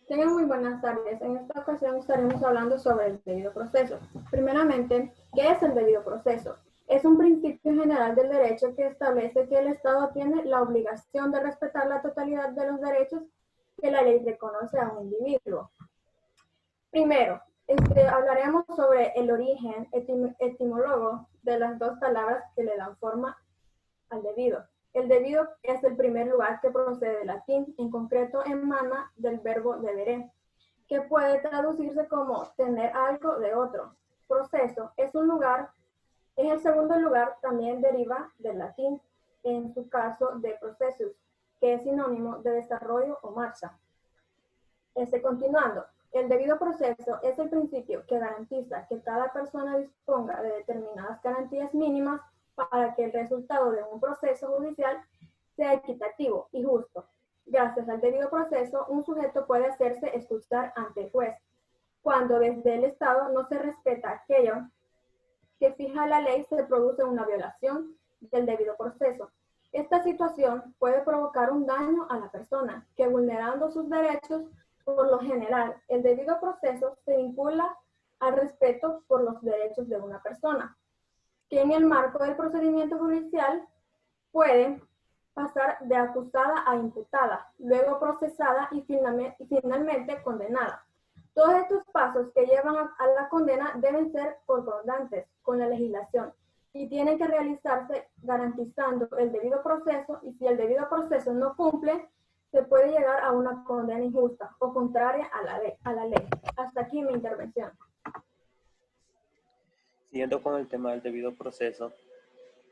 Tengan muy buenas tardes. En esta ocasión estaremos hablando sobre el debido proceso. Primeramente, ¿qué es el debido proceso? Es un principio general del derecho que establece que el Estado tiene la obligación de respetar la totalidad de los derechos que la ley reconoce a un individuo. Primero, hablaremos sobre el origen etimólogo de las dos palabras que le dan forma al debido. El debido es el primer lugar que procede del latín, en concreto emana del verbo deberé, que puede traducirse como tener algo de otro. Proceso es un lugar, en el segundo lugar también deriva del latín, en su caso de processus, que es sinónimo de desarrollo o marcha. Continuando, el debido proceso es el principio que garantiza que cada persona disponga de determinadas garantías mínimas para que el resultado de un proceso judicial sea equitativo y justo. Gracias al debido proceso, un sujeto puede hacerse escuchar ante el juez. Cuando desde el Estado no se respeta aquello que fija la ley, se produce una violación del debido proceso. Esta situación puede provocar un daño a la persona, que vulnerando sus derechos, por lo general, el debido proceso se vincula al respeto por los derechos de una persona, que en el marco del procedimiento judicial puede pasar de acusada a imputada, luego procesada y finalmente condenada. Todos estos pasos que llevan a la condena deben ser concordantes con la legislación y tienen que realizarse garantizando el debido proceso, y si el debido proceso no cumple, se puede llegar a una condena injusta o contraria a la ley. Hasta aquí mi intervención. Siguiendo con el tema del debido proceso,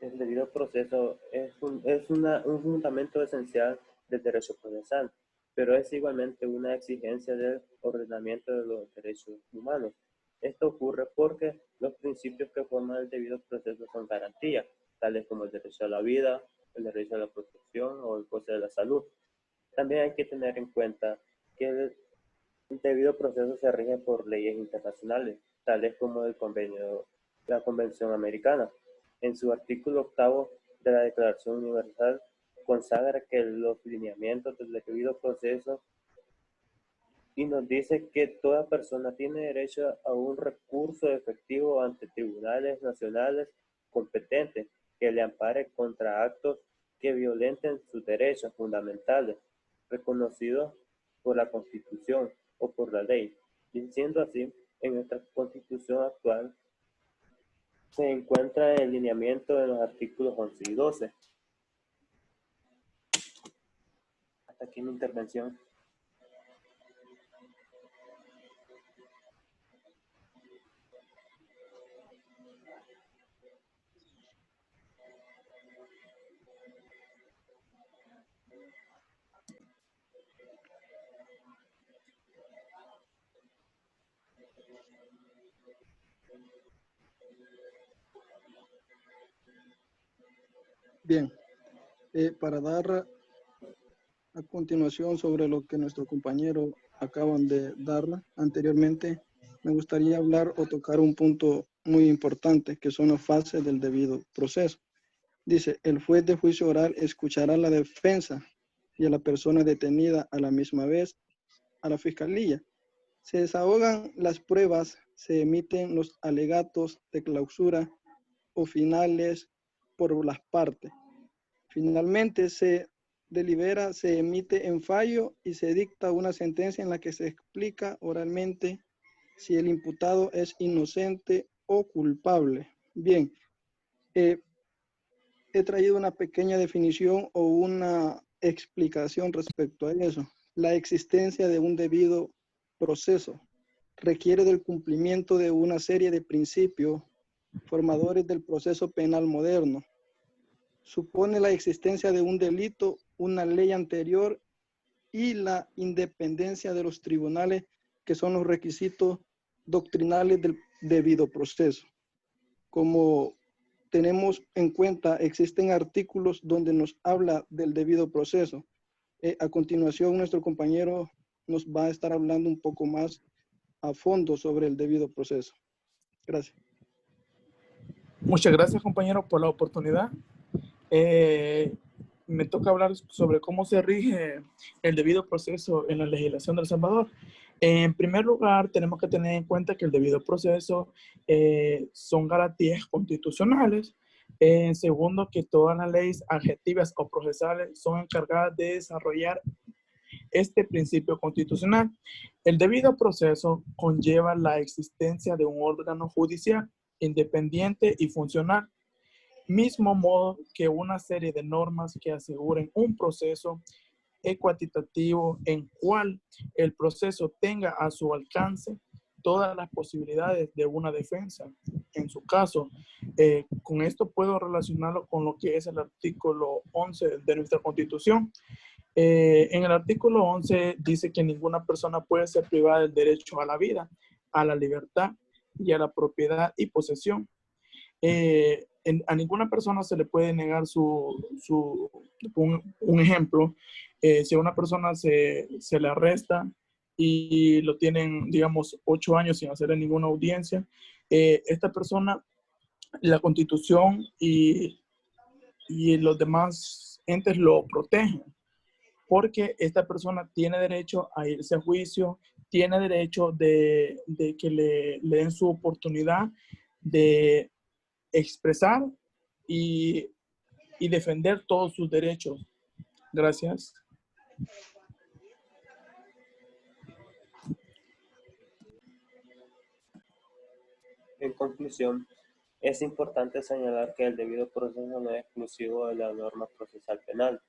el debido proceso un fundamento esencial del derecho procesal, pero es igualmente una exigencia del ordenamiento de los derechos humanos. Esto ocurre porque los principios que forman el debido proceso son garantías, tales como el derecho a la vida, el derecho a la protección o el goce de la salud. También hay que tener en cuenta que el debido proceso se rige por leyes internacionales, tales como la Convención Americana. En su artículo octavo de la Declaración Universal consagra que los lineamientos del debido proceso y nos dice que toda persona tiene derecho a un recurso efectivo ante tribunales nacionales competentes que le ampare contra actos que violenten sus derechos fundamentales, reconocidos por la Constitución o por la ley. Y siendo así, en nuestra Constitución actual se encuentra el lineamiento de los artículos 11 y 12. Hasta aquí mi intervención. Bien, para dar a continuación sobre lo que nuestro compañero acaban de dar anteriormente, me gustaría hablar o tocar un punto muy importante, que son las fases del debido proceso. Dice, el juez de juicio oral escuchará a la defensa y a la persona detenida a la misma vez a la fiscalía. Se desahogan las pruebas, se emiten los alegatos de clausura o finales por las partes. Finalmente se delibera, se emite en fallo y se dicta una sentencia en la que se explica oralmente si el imputado es inocente o culpable. Bien, he traído una pequeña definición o una explicación respecto a eso. La existencia de un debido proceso requiere del cumplimiento de una serie de principios formadores del proceso penal moderno. Supone la existencia de un delito, una ley anterior y la independencia de los tribunales, que son los requisitos doctrinales del debido proceso. Como tenemos en cuenta, existen artículos donde nos habla del debido proceso. A continuación, nuestro compañero nos va a estar hablando un poco más a fondo sobre el debido proceso. Gracias. Muchas gracias, compañero, por la oportunidad. me toca hablar sobre cómo se rige el debido proceso en la legislación de El Salvador. En primer lugar, tenemos que tener en cuenta que el debido proceso son garantías constitucionales. En segundo, que todas las leyes adjetivas o procesales son encargadas de desarrollar este principio constitucional. El debido proceso conlleva la existencia de un órgano judicial independiente y funcional, mismo modo que una serie de normas que aseguren un proceso equitativo en cual el proceso tenga a su alcance todas las posibilidades de una defensa. En su caso, con esto puedo relacionarlo con lo que es el artículo 11 de nuestra Constitución. En el artículo 11 dice que ninguna persona puede ser privada del derecho a la vida, a la libertad y a la propiedad y posesión. A ninguna persona se le puede negar un ejemplo. Si a una persona se le arresta y lo tienen, digamos, 8 años sin hacerle ninguna audiencia, esta persona, la Constitución y los demás entes lo protegen, porque esta persona tiene derecho a irse a juicio, tiene derecho de que le den su oportunidad de expresar y defender todos sus derechos. Gracias. En conclusión, es importante señalar que el debido proceso no es exclusivo de la norma procesal penal.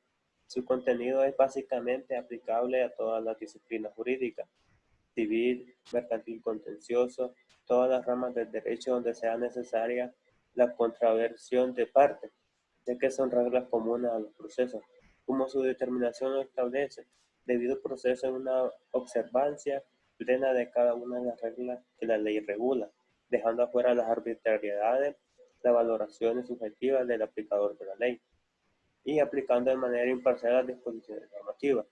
Su contenido es básicamente aplicable a todas las disciplinas jurídicas, civil, mercantil, contencioso, todas las ramas del derecho donde sea necesaria la contraversión de parte, ya que son reglas comunes a los procesos. Como su determinación lo establece, debido proceso es una observancia plena de cada una de las reglas que la ley regula, dejando afuera las arbitrariedades, las valoraciones subjetivas del aplicador de la ley y aplicando de manera imparcial las disposiciones normativas.